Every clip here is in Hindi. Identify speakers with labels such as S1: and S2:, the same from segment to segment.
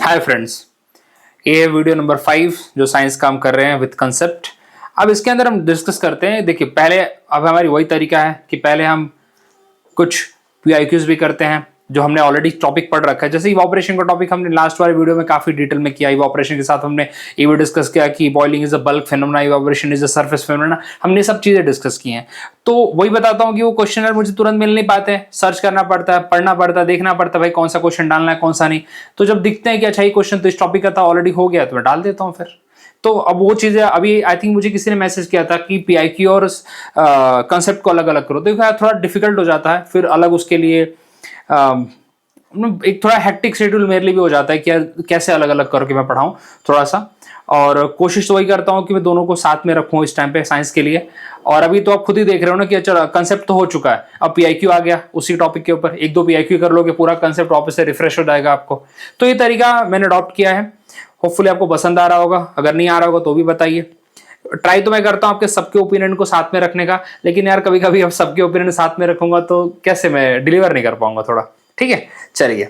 S1: हाय फ्रेंड्स, ये है वीडियो नंबर 5 जो साइंस का हम कर रहे हैं विद कंसेप्ट। अब इसके अंदर हम डिस्कस करते हैं। देखिए पहले अब हमारी वही तरीका है कि पहले हम कुछ पीआईक्यूज भी करते हैं जो हमने ऑलरेडी टॉपिक पढ़ रखा है। जैसे इवापोरेशन का टॉपिक हमने लास्ट वाले वीडियो में काफी डिटेल में किया। इवापोरेशन के साथ हमने ये भी डिस्कस किया कि boiling is a bulk phenomena, evaporation is a surface phenomena. हमने सब चीजें डिस्कस की हैं। तो वही बताता हूँ कि वो क्वेश्चनर मुझे तुरंत मिल नहीं पाते हैं, सर्च करना पड़ता है, पढ़ना पड़ता है, देखना पड़ता है भाई कौन सा क्वेश्चन डालना है कौन सा नहीं। तो जब दिखते हैं कि अच्छा ये क्वेश्चन तो इस टॉपिक का था, ऑलरेडी हो गया, तो मैं डाल देता हूँ फिर। तो अब वो चीजें अभी आई थिंक मुझे किसी ने मैसेज किया था कि पीआईक्यू और कंसेप्ट को अलग अलग करो, तो थोड़ा डिफिकल्ट हो जाता है फिर अलग उसके लिए। एक थोड़ा हेक्टिक शेड्यूल मेरे लिए भी हो जाता है कि यार कैसे अलग अलग करके मैं पढ़ाऊं थोड़ा सा। और कोशिश तो वही करता हूं कि मैं दोनों को साथ में रखूं इस टाइम पे साइंस के लिए। और अभी तो आप खुद ही देख रहे हो ना कि अच्छा कंसेप्ट तो हो चुका है, अब पीआईक्यू आ गया उसी टॉपिक के ऊपर। एक दो पीआईक्यू कर लोगे, पूरा कंसेप्ट वापस से रिफ्रेश हो जाएगा आपको। तो ये तरीका मैंने अडॉप्ट किया है। होपफुली आपको पसंद आ रहा होगा, अगर नहीं आ रहा होगा तो भी बताइए। ट्राई तो मैं करता हूं आपके सबके ओपिनियन को साथ में रखने का, लेकिन यार कभी कभी अब सबके ओपिनियन साथ में रखूंगा तो कैसे मैं डिलीवर नहीं कर पाऊंगा थोड़ा। ठीक है, चलिए।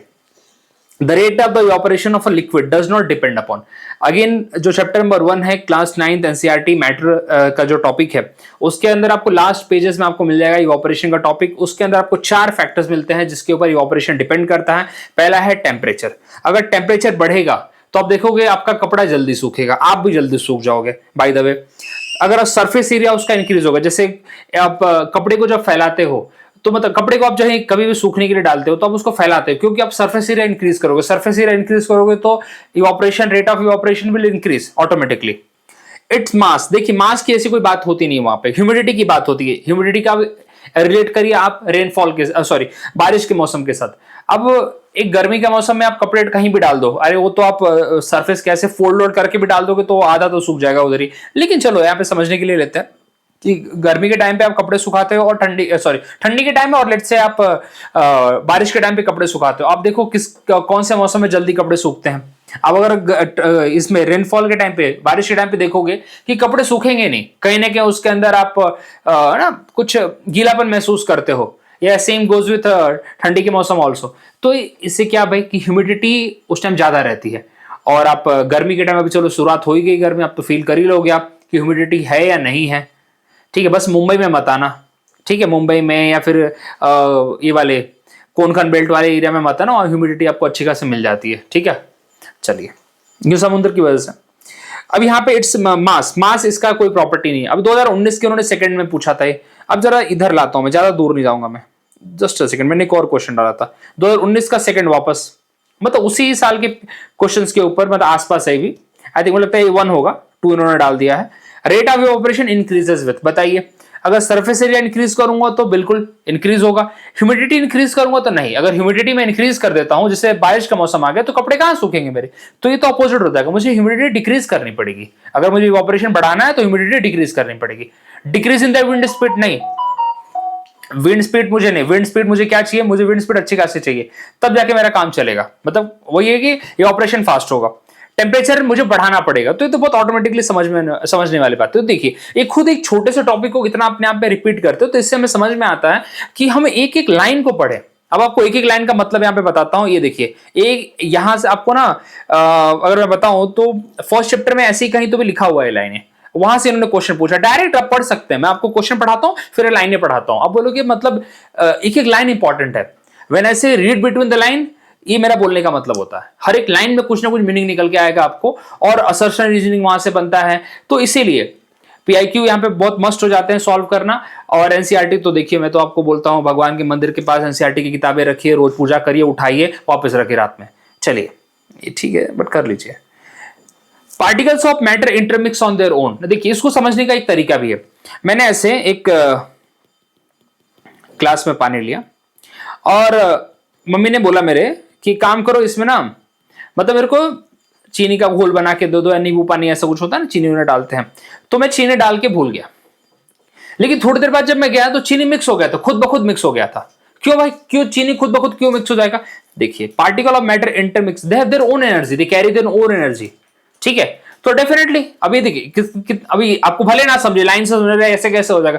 S1: The rate of the evaporation of a liquid does not depend upon, again जो चैप्टर नंबर 1 है क्लास 9th एनसीईआरटी मैटर का जो टॉपिक है उसके अंदर आपको लास्ट पेजेस में आपको मिल जाएगा इवापोरेशन का टॉपिक। उसके अंदर आपको 4 फैक्टर्स मिलते हैं जिसके ऊपर इवापोरेशन डिपेंड करता है। पहला है टेम्परेचर। अगर टेम्परेचर बढ़ेगा तो आप देखोगे आपका कपड़ा जल्दी सूखेगा, आप भी जल्दी सूख जाओगे। बाय द वे, अगर सरफेस एरिया उसका इंक्रीज होगा, जैसे आप कपड़े को जब फैलाते हो तो मतलब कपड़े को आप जो है कभी भी सूखने के लिए डालते हो तो आप उसको फैलाते हो क्योंकि आप सरफेस एरिया इंक्रीज करोगे। सरफेस एरिया इंक्रीज करोगे तो evaporation, rate of evaporation will increase automatically. Its mass, देखिए मास की ऐसी कोई बात होती नहीं, वहां पे ह्यूमिडिटी की बात होती है। ह्यूमिडिटी का रिलेट करिए आप रेनफॉल के सॉरी बारिश के मौसम के साथ। अब एक गर्मी के मौसम में आप कपड़े कहीं भी डाल दो, अरे वो तो आप सरफेस कैसे फोल्ड लोड करके भी डाल दोगे तो आधा तो सूख जाएगा उधर ही। लेकिन चलो यहाँ पे समझने के लिए लेते हैं कि गर्मी के टाइम पे आप कपड़े सुखाते हो और ठंडी के टाइम में, और लेट से आप बारिश के टाइम पे कपड़े सुखाते हो। आप देखो कौन से मौसम में जल्दी कपड़े सूखते हैं। अब अगर इसमें रेनफॉल के टाइम पे, बारिश के टाइम पे देखोगे कि कपड़े सूखेंगे नहीं, कहीं ना कहीं उसके अंदर आप ना कुछ गीलापन महसूस करते हो। या सेम गोज विथ ठंडी के मौसम ऑल्सो। तो इससे क्या भाई कि ह्यूमिडिटी उस टाइम ज्यादा रहती है। और आप गर्मी के टाइम, अभी चलो शुरुआत हो ही गई गर्मी, आप तो फील कर ही लोगे आप कि ह्यूमिडिटी है या नहीं है। ठीक है, बस मुंबई में मत आना। ठीक है, मुंबई में या फिर ये वाले कोंकण बेल्ट वाले एरिया में मत आना, और ह्यूमिडिटी आपको अच्छी खासी मिल जाती है। ठीक है, चलिए। न्यू समुद्र की वजह से अब यहाँ पे इट्स मास इसका कोई प्रॉपर्टी नहीं है। अब 2019 के उन्होंने सेकंड में पूछा था। अब जरा इधर लाता हूं, मैं ज्यादा दूर नहीं जाऊंगा, मैं जस्ट सेकंड। मैंने एक और क्वेश्चन डाला था 2019 का सेकंड वापस, मतलब उसी साल के क्वेश्चंस के ऊपर, मतलब आसपास है भी। आई थिंक मुझे लगता है 1 होगा, 2 इन्होंने डाल दिया है। Rate of evaporation increases with, बताइए। अगर सरफेस एरिया इंक्रीज करूंगा तो बिल्कुल इंक्रीज होगा। ह्यूमिडिटी इंक्रीज करूंगा तो नहीं। अगर ह्यूमिडिटी में इंक्रीज कर देता हूं, जैसे बारिश का मौसम आ गया, तो कपड़े कहां सूखेंगे मेरे। तो ये तो अपोजिट हो जाएगा, मुझे ह्यूमिडिटी डिक्रीज करनी पड़ेगी। अगर मुझे इवेपोरेशन बढ़ाना है तो ह्यूमिडिटी डिक्रीज करनी पड़ेगी। Decrease in the wind speed नहीं, विंड स्पीड मुझे नहीं। विंड स्पीड मुझे क्या चाहिए, मुझे विंड स्पीड अच्छी खासी चाहिए, तब जाके मेरा काम चलेगा। मतलब वही है कि इवेपोरेशन फास्ट होगा। टेम्परेचर मुझे बढ़ाना पड़ेगा, तो ये तो बहुत ऑटोमेटिकली समझने वाली बात है। तो देखिए, एक खुद एक छोटे से टॉपिक को इतना अपने आप में रिपीट करते हो तो इससे हमें समझ में आता है कि हम एक एक लाइन को पढ़े। अब आपको एक एक लाइन का मतलब यहां पे बताता हूं। ये देखिए, एक यहां से आपको ना अगर मैं बताऊं तो फर्स्ट चैप्टर में ऐसे ही कहीं तो भी लिखा हुआ है लाइनें, वहां से इन्होंने क्वेश्चन पूछा। डायरेक्ट आप पढ़ सकते हैं, मैं आपको क्वेश्चन पढ़ाता हूं फिर लाइनें पढ़ाता हूं। अब बोलोगे मतलब एक एक लाइन इंपॉर्टेंट है। व्हेन आई से रीड बिटवीन द लाइन, ये मेरा बोलने का मतलब होता है। हर एक लाइन में कुछ ना कुछ मीनिंग निकल के आएगा आपको, और असर्शन रीजनिंग वहां से बनता है। तो इसीलिए पीआईक्यू यहाँ पे बहुत मस्त हो जाते हैं सॉल्व करना। और एनसीईआरटी तो देखिए, मैं तो आपको बोलता हूं भगवान के मंदिर के पास एनसीईआरटी की किताबें रखिए, रोज पूजा करिए, उठाइए, वापस रखिए रात में। चलिए, ये ठीक है, बट कर लीजिए। Particles of matter intermix on their own, देखिए इसको समझने का एक तरीका भी है। मैंने ऐसे एक क्लास में पानी लिया और मम्मी ने बोला मेरे कि काम करो इसमें ना, मतलब मेरे को चीनी का घोल बना के दे दो, या नींबू पानी ऐसा कुछ होता है ना, चीनी उन्हें डालते हैं। तो मैं चीनी डाल के भूल गया, लेकिन थोड़ी देर बाद जब मैं गया तो चीनी मिक्स हो गया था, खुद ब खुद मिक्स हो गया था। क्यों भाई, क्यों चीनी खुद ब खुद क्यों मिक्स हो जाएगा? देखिए, particle of matter intermix, they have their own energy, they carry their own energy. ठीक है, तो डेफिनेटली अभी देखिए, अभी आपको भले ना समझे, लाइन से समझ रहे ऐसे कैसे हो जाएगा,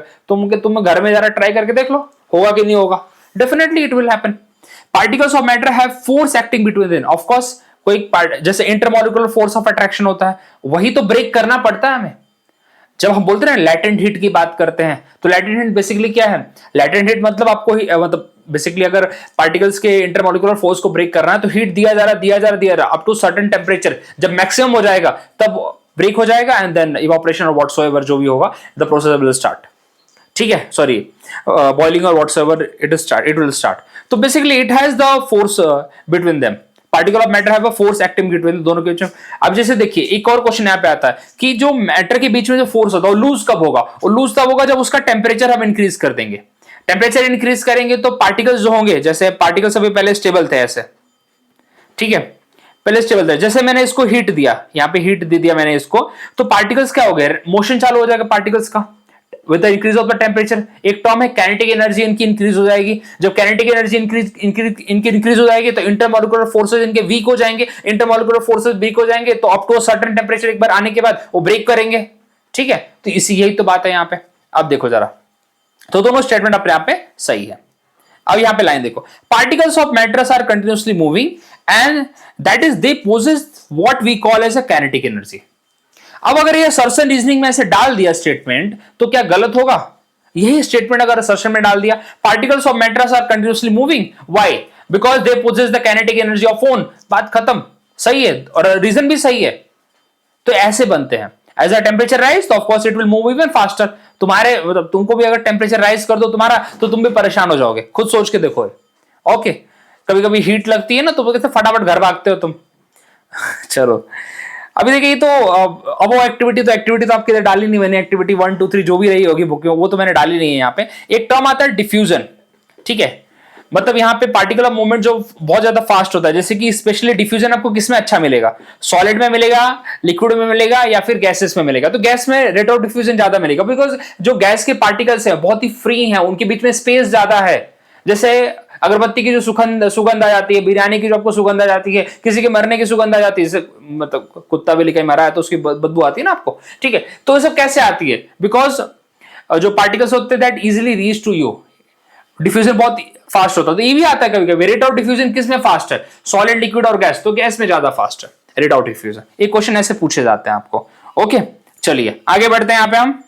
S1: तुम घर में जरा ट्राई करके देख लो, होगा कि नहीं होगा। Definitely it will happen. Particles of matter have force acting between them, of course कोई पार्ट, जैसे इंटरमॉलिक्यूलर फोर्स ऑफ अट्रैक्शन होता है, वही तो ब्रेक करना पड़ता है हमें। जब हम बोलते हैं ना लैटेंट हीट की बात करते हैं, तो लैटेंट हीट बेसिकली क्या है? लैटेंट हीट मतलब आपको मतलब बेसिकली अगर पार्टिकल्स के इंटरमॉलिक्यूलर फोर्स को ब्रेक करना है, तो हीट दिया जा रहा अप टू सर्टेन टेम्परेचर, जब मैक्सिमम हो जाएगा तब ब्रेक हो जाएगा, एंड देन इवापोरेशन और व्हाटसोएवर जो भी होगा, द प्रोसेस विल स्टार्ट। ठीक है, सॉरी, बॉइलिंग और व्हाटसोएवर इट विल स्टार्ट। तो basically it has the force between them, particle of matter have a force acting between दोनों के बीच में। अब जैसे देखिए एक और क्वेश्चन यहाँ पे आता है कि जो मैटर के बीच में जो फोर्स होता है वो लूज कब होगा? वो लूज तब होगा जब उसका टेम्परेचर हम इंक्रीज कर देंगे। टेम्परेचर इंक्रीज करेंगे तो पार्टिकल्स जो होंगे, जैसे पार्टिकल्स अभी पहले स्टेबल थे ऐसे, ठीक है, पहले स्टेबल थे, जैसे मैंने इसको हीट दिया, यहाँ पे हीट दे दिया मैंने इसको, तो पार्टिकल्स क्या हो गए? मोशन चालू हो जाएगा पार्टिकल्स का with the increase of the temperature. एक टर्म है काइनेटिक एनर्जी, इनकी इंक्रीज हो जाएगी। जब काइनेटिक एनर्जी इनकी इंक्रीज हो जाएगी तो इंटरमॉलिक्यूलर फोर्सेस इनके वीक हो जाएंगे। इंटरमॉलिक्यूलर फोर्सेस वीक हो जाएंगे तो up to a certain temperature एक बार आने के बाद वो ब्रेक करेंगे। ठीक है, तो इसी यही तो बात है यहाँ पे। अब देखो जरा, तो दोनों स्टेटमेंट अपने आप पे सही है। अब यहां पे लाइन देखो, particles of matters are continuously moving and that is they possess what we call as a kinetic energy. अब अगर ये असर्शन रीजनिंग में ऐसे डाल दिया स्टेटमेंट, तो क्या गलत होगा? यही स्टेटमेंट अगर असर्शन में डाल दिया, particles of matters are continuously moving, why? Because they possess the kinetic energy of phone, बात खत्म। सही है, और रीजन भी सही है। तो ऐसे बनते हैं, एज अ टेम्परेचर राइज तो of course it will move even faster. तुम्हारे मतलब तुमको भी अगर टेम्परेचर राइज कर दो तुम्हारा, तो तुम भी परेशान हो जाओगे, खुद सोच के देखो। ओके, कभी कभी हीट लगती है ना, तो कहते फटाफट घर भागते हो तुम। चलो अभी देखिए, तो अब वो एक्टिविटी तो आपके इधर डाली नहीं मैंने, एक्टिविटी 1 2 3 जो भी रही होगी बुक में, वो तो मैंने डाली नहीं है। यहाँ पे एक टर्म आता है डिफ्यूजन। ठीक है, मतलब यहाँ पे पार्टिकल ऑफ मूवमेंट जो बहुत ज्यादा फास्ट होता है, जैसे कि स्पेशली डिफ्यूजन आपको किसमें अच्छा मिलेगा? सॉलिड में मिलेगा, लिक्विड में मिलेगा, या फिर गैसेस में मिलेगा? तो गैस में रेट ऑफ डिफ्यूजन ज्यादा मिलेगा, बिकॉज जो गैस के पार्टिकल्स हैं बहुत ही फ्री हैं, उनके बीच में स्पेस ज्यादा है। जैसे अगरबत्ती की जो सुगंध आ जाती है, बिरयानी की जो आपको सुगंध आ जाती है, किसी के मरने की सुगंध आ जाती है, मतलब कुत्ता बिल्ली कहीं मरा है तो उसकी बदबू आती है ना आपको। ठीक है, तो ये सब कैसे आती है? बिकॉज जो पार्टिकल्स होते हैं that easily reach to you, diffusion बहुत फास्ट होता है। तो ये भी आता है कभी कभी, रेट ऑफ डिफ्यूजन किस में फास्ट है? सॉलिड, लिक्विड और गैस, तो गैस में ज्यादा फास्ट है रेट ऑफ डिफ्यूजन। एक क्वेश्चन ऐसे पूछे जाते हैं आपको। ओके, चलिए आगे बढ़ते हैं। यहाँ पे हम,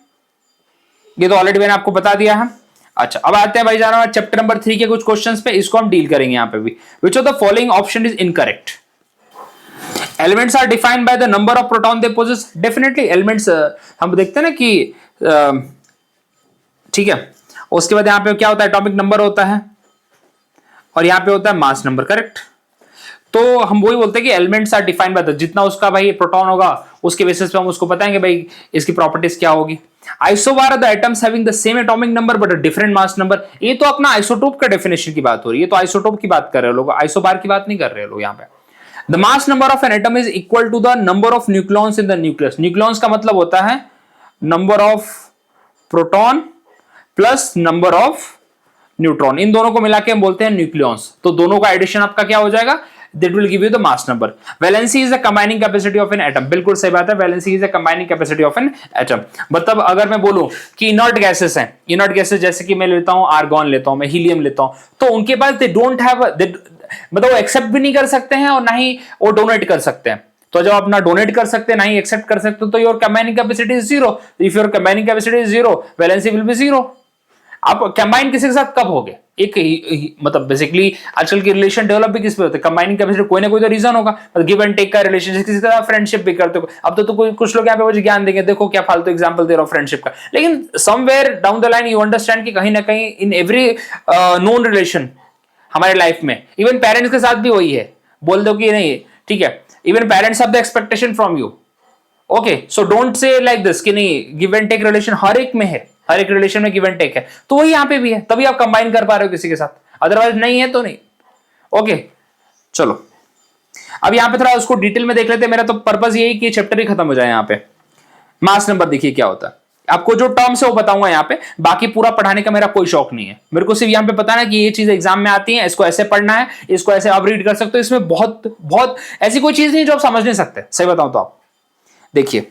S1: ये तो ऑलरेडी मैंने आपको बता दिया है। अच्छा, अब आते हैं भाई जाना चैप्टर नंबर 3 के कुछ क्वेश्चंस पे, इसको हम डील करेंगे यहाँ पे भी। Which of the following option is incorrect? Elements are defined by the number of proton they possess. Definitely elements हम देखते हैं ना कि ठीक है, उसके बाद यहाँ पे क्या होता है? एटॉमिक नंबर होता है, और यहाँ पे होता है मास नंबर, करेक्ट? तो हम वही बोलते हैं कि elements are defined by the, जितना उसका भाई प्रोटॉन होगा उसके बेसिस पे हम उसको बताएंगे भाई इसकी प्रॉपर्टीज क्या होगी। Isobar the atoms having the same atomic number but a different mass number. ये तो अपना आइसोटोप का डेफिनेशन की बात हो रही है, तो आइसोटोप की बात कर रहे हो लोग, आइसोबार की बात नहीं कर रहे लोग यहाँ पे। The mass number of an atom is equal to the number of nucleons in the nucleus. Nucleons का मतलब होता है number of proton plus number of neutron, इन दोनों को मिला के हम बोलते हैं न्यूक्लियॉन्स। तो दोनों का एडिशन आपका क्या हो जाएगा? That will give you the mass number. Valency is the combining capacity of an atom. बिल्कुल सही बात है, valency is the combining capacity of an atom. मतलब अगर मैं बोलूं कि इनर्ट गैसेस हैं, इनर्ट गैसेस जैसे कि मैं लेता हूं आर्गॉन लेता हूं, मैं हीलियम लेता हूं, तो उनके पास दे डोंट हैव, मतलब वो एक्सेप्ट भी नहीं कर सकते हैं और ना ही वो डोनेट कर सकते हैं। तो जब आप ना डोनेट कर सकते हैं ना ही एक्सेप्ट कर सकते हो, तो your combining capacity is zero. If your combining capacity is zero, valency will be zero. आप कंबाइन किसी के साथ कब होगे? एक मतलब बेसिकली आजकल की रिलेशन डेवलप भी किस पे होते हैं? कंबाइनिंग कैपेसिटी, कोई ना कोई तो रीजन होगा। गिव एंड टेक का रिलेशन, किसी के साथ फ्रेंडशिप भी करते हो। अब तो कोई कुछ लोग यहाँ पे मुझे ज्ञान देंगे, देखो क्या फालतू एग्जांपल दे रहा हूँ फ्रेंडशिप का, लेकिन somewhere down the line you understand कि कहीं ना कहीं इन एवरी नोन रिलेशन हमारे लाइफ में, इवन पेरेंट्स के साथ भी वही है। बोल दो कि नहीं, ठीक है, even parents have the expectation from you. Okay, so don't say like this कि नहीं, गिव एंड टेक रिलेशन हर एक में है, हर एक रिलेशन में गिव एंड टेक है, तो वही यहां पे भी है, तभी आप कंबाइन कर पा रहे हो किसी के साथ, अदरवाइज नहीं है तो नहीं। ओके, चलो अब यहां पे थोड़ा उसको डिटेल में देख लेते हैं। मेरा तो पर्पस यही कि चैप्टर ही खत्म हो जाए। यहां पे मास नंबर देखिए क्या होता है, आपको जो टर्म्स है वो बताऊंगा यहाँ पे, बाकी पूरा पढ़ाने का मेरा कोई शौक नहीं है। मेरे को सिर्फ यहाँ पे बताना है कि ये चीज एग्जाम में आती है, इसको ऐसे पढ़ना है, इसको ऐसे आप रीड कर सकते हो। इसमें बहुत बहुत ऐसी कोई चीज नहीं जो आप समझ नहीं सकते, सही बताऊं तो। आप देखिए,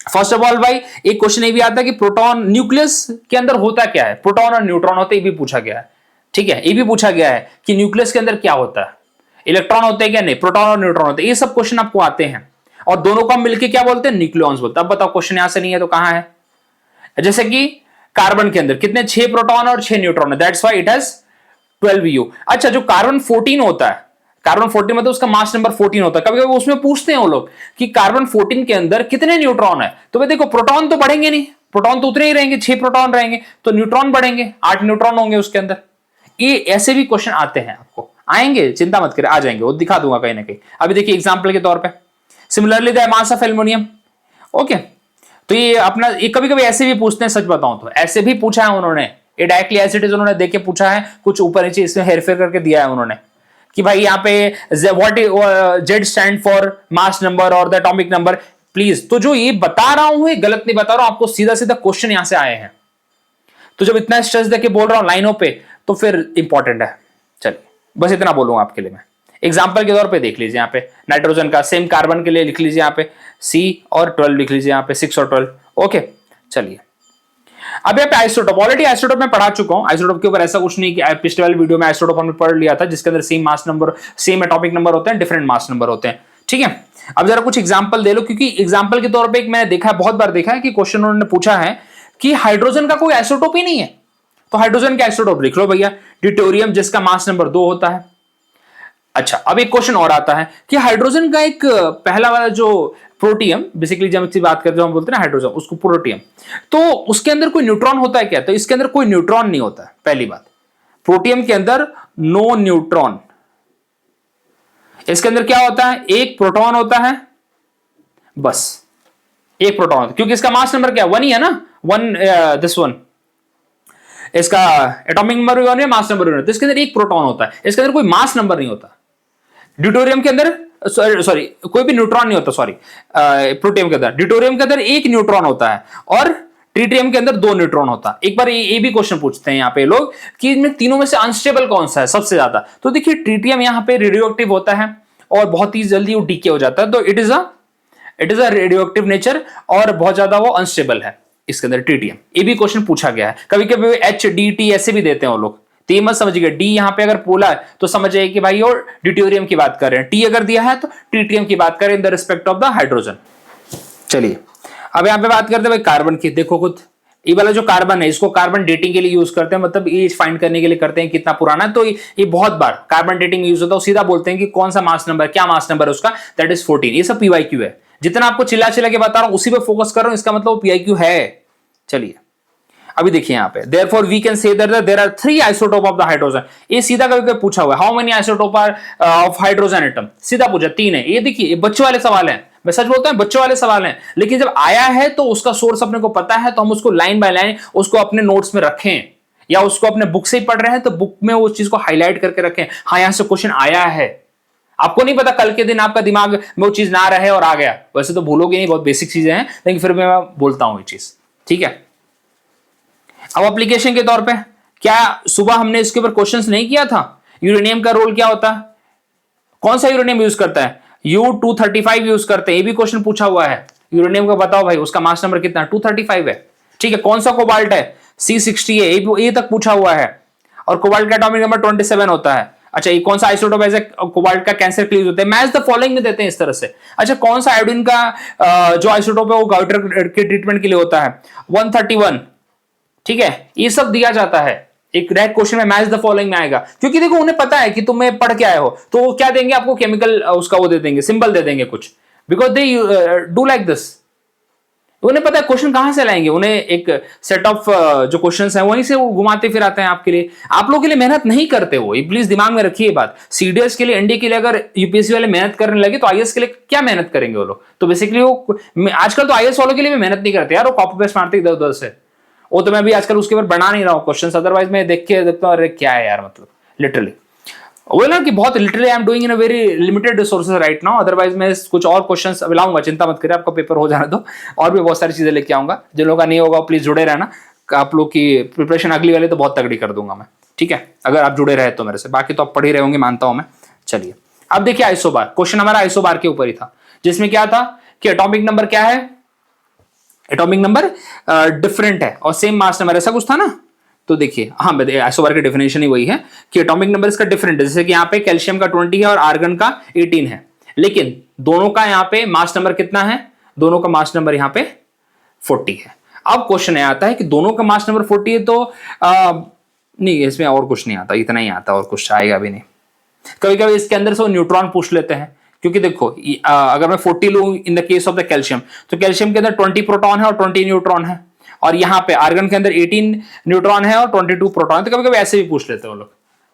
S1: फर्स्ट ऑफ ऑल भाई एक क्वेश्चन ये भी आता है कि प्रोटॉन, न्यूक्लियस के अंदर होता क्या है? प्रोटॉन और न्यूट्रॉन होते, ये भी पूछा गया है। ठीक है, ये भी पूछा गया है कि न्यूक्लियस के अंदर क्या होता है। इलेक्ट्रॉन होते हैं क्या? नहीं। प्रोटॉन और न्यूट्रॉन होते हैं। ये सब क्वेश्चन आपको आते हैं और दोनों को हम मिलकर क्या बोलते हैं? न्यूक्लियॉन्स बोलते हैं। अब बताओ क्वेश्चन यहां से नहीं है तो कहां है? जैसे कि कार्बन के अंदर कितने? 6 प्रोटॉन और 6 न्यूट्रॉन है, that's why it has 12u। अच्छा, जो कार्बन 14 होता है, कार्बन 14 मतलब उसका मास नंबर 14 होता है। कभी कभी उसमें पूछते हैं वो लोग कि कार्बन 14 के अंदर कितने न्यूट्रॉन है, तो भाई देखो प्रोटॉन तो बढ़ेंगे नहीं, प्रोटॉन तो उतने ही रहेंगे, 6 प्रोटॉन रहेंगे, तो न्यूट्रॉन बढ़ेंगे, 8 न्यूट्रॉन होंगे उसके अंदर। ये ऐसे भी क्वेश्चन आते हैं, आपको आएंगे, चिंता मत करें, आ जाएंगे, वो दिखा दूंगा कहीं ना कहीं। अभी देखिए एग्जाम्पल के तौर पर, similarly the mass of aluminium, okay. तो ये अपना, ये कभी कभी ऐसे भी पूछते हैं, सच बताऊं तो ऐसे भी पूछा है उन्होंने, ये डायरेक्टली एज इट इज उन्होंने देख के पूछा है, कुछ ऊपर नीचे इसमें हेरफेर करके दिया है उन्होंने कि भाई यहाँ पे what Z stand for mass number और द एटॉमिक नंबर। प्लीज, तो जो ये बता रहा हूं ये गलत नहीं बता रहा हूं, आपको सीधा सीधा क्वेश्चन यहां से आए हैं, तो जब इतना स्ट्रेस देके बोल रहा हूं लाइनों पे तो फिर इंपॉर्टेंट है। चलिए बस इतना बोलूंगा आपके लिए मैं। एग्जाम्पल के तौर पे देख लीजिए, यहाँ पे नाइट्रोजन का सेम कार्बन के लिए लिख लीजिए, यहाँ पे C और 12 लिख लीजिए, यहाँ पे 6 और 12, ओके। चलिए अब यहाँ पे आइसोटोप, ऑलरेडी आइसोटोप में पढ़ा चुका हूं, आइसोटोप के ऊपर ऐसा कुछ नहीं कि पिछले वाले वीडियो में आइसोटोप हमने पढ़ लिया था, जिसके अंदर same mass number, same atomic number होते हैं, डिफरेंट मास नंबर होते हैं, ठीक है। अब जरा कुछ एग्जाम्पल दे लो, क्योंकि एग्जाम्पल के तौर पर एक मैंने देखा है, बहुत बार देखा है कि क्वेश्चन उन्होंने पूछा है कि हाइड्रोजन का कोई आइसोटोप ही नहीं है, तो हाइड्रोजन के आइसोटोप लिख लो भैया। ड्यूटेरियम जिसका मास नंबर 2 होता है। अच्छा, अब एक क्वेश्चन और आता है कि हाइड्रोजन का एक पहला वाला जो प्रोटियम, बेसिकली जब इसकी बात करते हैं हम बोलते हैं हाइड्रोजन, उसको प्रोटियम, तो उसके अंदर कोई न्यूट्रॉन होता है क्या? तो इसके अंदर कोई न्यूट्रॉन नहीं होता है, पहली बात। प्रोटियम के अंदर नो न्यूट्रॉन। इसके अंदर क्या होता है? एक प्रोटॉन होता है, बस एक प्रोटॉन होता है, क्योंकि इसका मास नंबर क्या है? 1 ही है ना, 1 दिस वन, इसका एटॉमिक नंबर भी 1 है, मास नंबर भी 1 है, तो इसके अंदर एक प्रोटॉन होता है, इसके अंदर कोई मास नंबर नहीं होता। ड्यूटेरियम के अंदर सॉरी कोई भी न्यूट्रॉन नहीं होता, सॉरी प्लूटोनियम के अंदर, ड्यूटेरियम के अंदर एक न्यूट्रॉन होता है और ट्रिटियम के अंदर 2 न्यूट्रॉन होता है। एक बार ये भी क्वेश्चन पूछते हैं यहाँ पे लोग कि इनमें तीनों में से अनस्टेबल कौन सा है सबसे ज्यादा, तो देखिए ट्रिटियम यहाँ पे रेडियो एक्टिव होता है और बहुत ही जल्दी वो डीके हो जाता है, तो it is a radio active nature और बहुत ज्यादा वो अनस्टेबल है इसके अंदर ट्रिटियम। ये भी क्वेश्चन पूछा गया है, कभी कभी HDT ऐसे भी देते हैं वो लोग, तो ये मत समझिएगा डी यहां पे अगर पोला है तो समझिए कि भाई और ड्यूटेरियम की बात कर रहे हैं, टी अगर दिया है तो ट्रिटियम की बात करें in the respect of the hydrogen. चलिए अब यहां पे बात करते हैं भाई कार्बन की। देखो खुद ये वाला जो कार्बन है इसको कार्बन डेटिंग के लिए यूज करते हैं, मतलब एज फाइंड करने के लिए करते हैं कितना पुराना है, तो ये बहुत बार कार्बन डेटिंग यूज होता है, सीधा बोलते हैं कि कौन सा मास नंबर, क्या मास नंबर है उसका, दैट इज 14। ये सब PYQ है, जितना आपको चिल्ला चिल्ला के बता रहा हूं उसी पे फोकस कर रहा हूं, इसका मतलब PYQ है। चलिए अभी देखिए यहाँ पे therefore we can say that there are 3 isotope of the hydrogen। ये सीधा कभी कभी पूछा हुआ है, how many isotope are of hydrogen atom, सीधा पूछा 3 है। ये देखिए ये बच्चों वाले सवाल हैं, मैं सच बोलता हूँ बच्चों वाले सवाल हैं, लेकिन जब आया है तो उसका सोर्स अपने को पता है, तो हम उसको लाइन बाय लाइन उसको अपने नोट्स में रखें, या उसको अपने बुक से ही पढ़ रहे हैं तो बुक में उस चीज को हाईलाइट करके रखें, हाँ यहां से क्वेश्चन आया है। आपको नहीं पता कल के दिन आपका दिमाग में वो चीज ना रहे और आ गया, वैसे तो भूलोगे नहीं, बहुत बेसिक चीजें हैं, लेकिन फिर भी मैं बोलता हूं ये चीज, ठीक है। अब एप्लीकेशन के तौर पे क्या सुबह हमने इसके ऊपर क्वेश्चंस नहीं किया था, यूरेनियम का रोल क्या होता है, कौन सा यूरेनियम यूज करता है, U235 यूज करते हैं, ये भी क्वेश्चन पूछा हुआ है। यूरेनियम का बताओ भाई उसका मास नंबर कितना है, 235 है, ठीक है। कौन सा कोबाल्ट है, C60 है, ये तक पूछा हुआ है, और कोबाल्ट का एटॉमिक नंबर 27 होता है। अच्छा ये कौन सा आइसोटोप है कोबाल्ट का, कैंसर के लिए होते हैं, मैच द फॉलोइंग में देते हैं इस तरह से। अच्छा कौन सा आयोडीन का जो आइसोटोप है वो गाउटर के ट्रीटमेंट के लिए होता है, 131, ठीक है। ये सब दिया जाता है, एक डायरेक्ट क्वेश्चन में मैच द फॉलोइंग में आएगा, क्योंकि देखो उन्हें पता है कि तुम्हें पढ़ के आए हो, तो वो क्या देंगे आपको, केमिकल उसका वो दे देंगे, सिंबल दे देंगे कुछ, because they do like this. उन्हें पता है क्वेश्चन कहां से लाएंगे, उन्हें एक सेट ऑफ जो क्वेश्चंस हैं वहीं से वो घुमाते फिर आते हैं आपके लिए, आप लोगों के लिए मेहनत नहीं करते वो, प्लीज दिमाग में रखिए बात। CDS के लिए, NDA के लिए अगर UPSC वाले मेहनत करने लगे तो IAS के लिए क्या मेहनत करेंगे वो लोग, तो बेसिकली वो आजकल तो IAS वालों के लिए भी मेहनत नहीं करते यार, वो कॉपी पेस्ट मारते इधर उधर से, वो तो मैं भी आजकल उसके ऊपर बना नहीं रहा हूँ क्वेश्चंस, अदरवाइज मैं देख के देखता हूँ अरे क्या है यार, मतलब लिटरली वो ना कि बहुत literally I am doing in a very limited resources right now, otherwise मैं कुछ और क्वेश्चंस लाऊंगा, चिंता मत करिए, आपका पेपर हो जाने दो, और भी बहुत सारी चीजें लेके आऊंगा, जिन लोगों का नहीं होगा प्लीज जुड़े रहना, आप लोग की प्रिपरेशन अगली वाले तो बहुत तगड़ी कर दूंगा मैं, ठीक है, अगर आप जुड़े रहे तो मेरे से, बाकी तो आप पढ़ ही रहे होंगे मानता हूं मैं। चलिए अब देखिए आइसोबार, क्वेश्चन हमारा आइसोबार के ऊपर ही था, जिसमें क्या था कि एटॉमिक नंबर क्या है, एटॉमिक नंबर डिफरेंट है और सेम मास नंबर, ऐसा कुछ था ना, तो देखिए हाँ आइसोबार की डेफिनेशन ही वही है कि एटॉमिक नंबर इसका डिफरेंट है, जैसे कि यहाँ पे कैल्शियम का 20 है और आर्गन का 18 है, लेकिन दोनों का यहाँ पे मास नंबर कितना है, दोनों का मास नंबर यहाँ पे 40 है। अब क्वेश्चन आता है कि दोनों का मास नंबर 40 है तो नहीं इसमें और कुछ नहीं आता, इतना ही आता और कुछ आएगा भी नहीं। कभी कभी इसके अंदर से न्यूट्रॉन पूछ लेते हैं, क्योंकि देखो अगर मैं 40 लूं in the case of the calcium, तो कैल्शियम के अंदर 20 प्रोटॉन है और 20 न्यूट्रॉन है, और यहाँ पे आर्गन के अंदर 18 न्यूट्रॉन है और 22 प्रोटॉन, तो कभी कभी ऐसे भी पूछ लेते हैं वो लोग।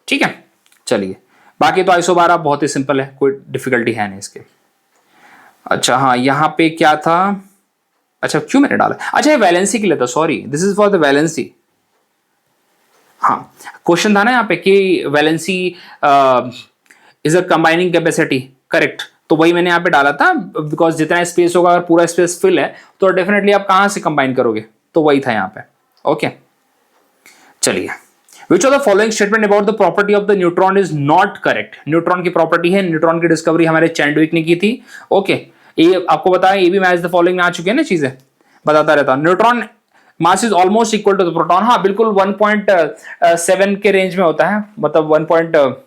S1: ठीक है चलिए, बाकी तो आइसोबार बहुत ही सिंपल है, कोई डिफिकल्टी है नहीं इसके। अच्छा हाँ यहाँ पे क्या था, अच्छा क्यों मैंने डाला, अच्छा वैलेंसी के लिए था, sorry this is for the valency. हाँ क्वेश्चन था ना यहाँ पे कि valency is a combining capacity, correct, तो वही मैंने यहाँ पे डाला था, बिकॉज जितना स्पेस होगा, अगर पूरा स्पेस फिल है तो डेफिनेटली आप कहां से कंबाइन करोगे, तो वही था यहाँ पे। ओके चलिए, विच of the following statement about the property of the neutron is not correct. Neutron की प्रॉपर्टी है, न्यूट्रॉन की डिस्कवरी हमारे चैडविक ने की थी। ओके ये आपको बताया, ये भी मैच द फॉलोइंग में आ चुके हैं ना, चीजें बताता रहता हूं। Neutron mass is almost equal to the proton, हाँ बिल्कुल 1.7 के रेंज में होता है, मतलब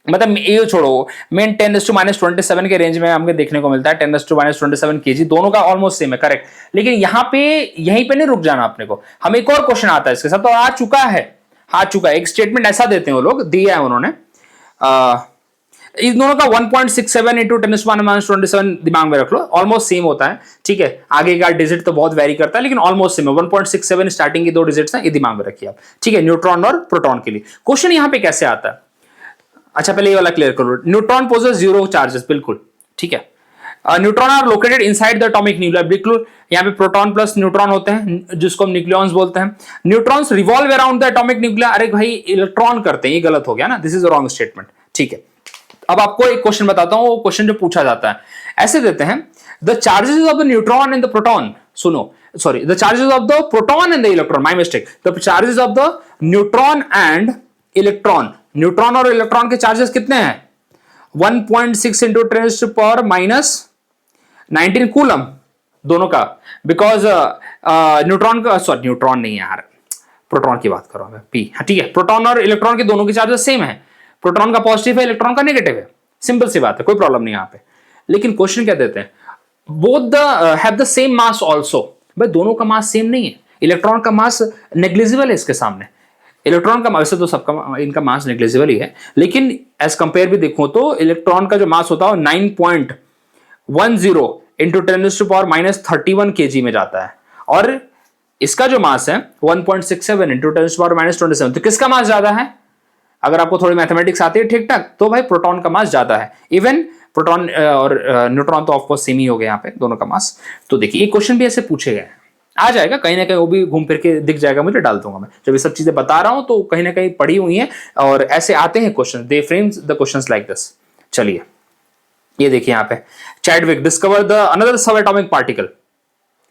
S1: मतलब ये छोड़ो, मेन 10⁻27 के रेंज में हमें देखने को मिलता है, 10⁻27 kg, दोनों का ऑलमोस्ट सेम है, करेक्ट। लेकिन यहाँ पे यहीं पे नहीं रुक जाना अपने को, हमें एक और क्वेश्चन आता है इसके साथ, तो आ चुका है एक स्टेटमेंट ऐसा देते हैं वो लोग, दिया है उन्होंने, इन दोनों का 1.67 इंटू 10⁻27 दिमाग में रख लो, ऑलमोस्ट सेम होता है। ठीक है, आगे का डिजिट तो बहुत वेरी करता है, लेकिन ऑलमोस्ट सेम है, 1.67 स्टार्टिंग की दो डिजिट्स हैं, ये दिमाग में रखिए आप। ठीक है, न्यूट्रॉन और प्रोटॉन के लिए क्वेश्चन यहाँ पे कैसे आता है। अच्छा पहले ये वाला क्लियर करो, न्यूट्रॉन पोजेस जीरो चार्जेस, बिल्कुल ठीक है। Neutron are located inside the atomic nuclear, बिल्कुल यहाँ पे प्रोटॉन प्लस न्यूट्रॉन होते हैं, जिसको हम न्यूक्लियॉन्स बोलते हैं। Neutrons revolve around the atomic nuclear, अरे भाई इलेक्ट्रॉन करते हैं, ये गलत हो गया ना, this is a wrong statement. ठीक है, अब आपको एक क्वेश्चन बताता हूं, वो क्वेश्चन जो पूछा जाता है ऐसे देते हैं, the charges of the neutron and the proton, सुनो sorry, the charges of the proton and the electron, my mistake, the charges of the neutron and electron, neutron और इलेक्ट्रॉन के चार्जेस कितने हैं, 1.6 इंटू 10⁻19 कूलम दोनों का, बिकॉज न्यूट्रॉन का, सॉरी न्यूट्रॉन नहीं यार, प्रोटॉन की बात करो मैं, पी, ठीक है, प्रोटॉन और इलेक्ट्रॉन के दोनों के चार्जेस सेम है, प्रोटॉन का पॉजिटिव है, इलेक्ट्रॉन का नेगेटिव है, सिंपल सी बात है, कोई प्रॉब्लम नहीं यहाँ पे। लेकिन क्वेश्चन क्या देते हैं, both have the same mass also, भाई दोनों का मास सेम नहीं है, इलेक्ट्रॉन का मास नेग्लिजिबल है इसके सामने, इलेक्ट्रॉन का वैसे तो सबका इनका मास नेग्लिजिबल ही है, लेकिन एज कंपेयर भी देखो तो इलेक्ट्रॉन का जो मास होता है 9.10 इंटू 10⁻31 kg में जाता है, और इसका जो मास है 1.67 इंटू 10⁻27, तो किसका मास ज्यादा है, अगर आपको थोड़ी मैथमेटिक्स आती है ठीक ठाक, तो भाई प्रोटॉन का मास ज्यादा है। इवन प्रोटॉन और न्यूट्रॉन तो ऑफकोर्स सेम ही हो गया यहाँ पे दोनों का मास। तो देखिए ये क्वेश्चन भी ऐसे पूछे गए हैं, आ जाएगा कहीं ना कहीं, वो भी घूम फिर के दिख जाएगा, मुझे डाल दूंगा मैं, जब ये सब चीजें बता रहा हूं तो कहीं ना कहीं पढ़ी हुई हैं, और ऐसे आते हैं question, they frames the questions like this. चलिए ये देखिए यहाँ पे, चैडविक डिस्कवर द अनदर सब एटॉमिक पार्टिकल,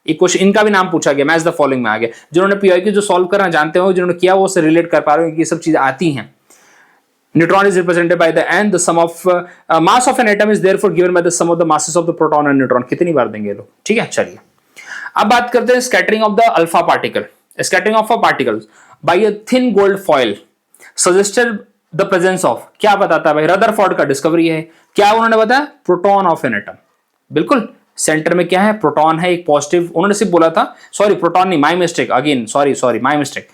S1: एक क्वेश्चन इनका भी नाम पूछा गया, मैच द फॉलोइंग में आ गया, जिन्होंने पीआईक्यू जो सॉल्व करना जानते हो, जिन्होंने किया वो से रिलेट कर पा रहे हो, ये सब चीजें आती हैं। Neutron is represented by the n, the sum of mass of an atom is therefore given by the sum of the masses of the proton and neutron। कितनी बार देंगे लोग, ठीक है। चलिए अब बात करते हैं scattering of the alpha particle. Scattering of a particle by a thin gold foil suggested the presence of, क्या बताता है भाई, रदरफोर्ड का डिस्कवरी है, क्या उन्होंने बताया, प्रोटॉन ऑफ एन एटम, बिल्कुल सेंटर में क्या है, प्रोटॉन है, एक पॉजिटिव, उन्होंने सिर्फ बोला था, सॉरी प्रोटॉन नहीं, my mistake again, sorry my mistake,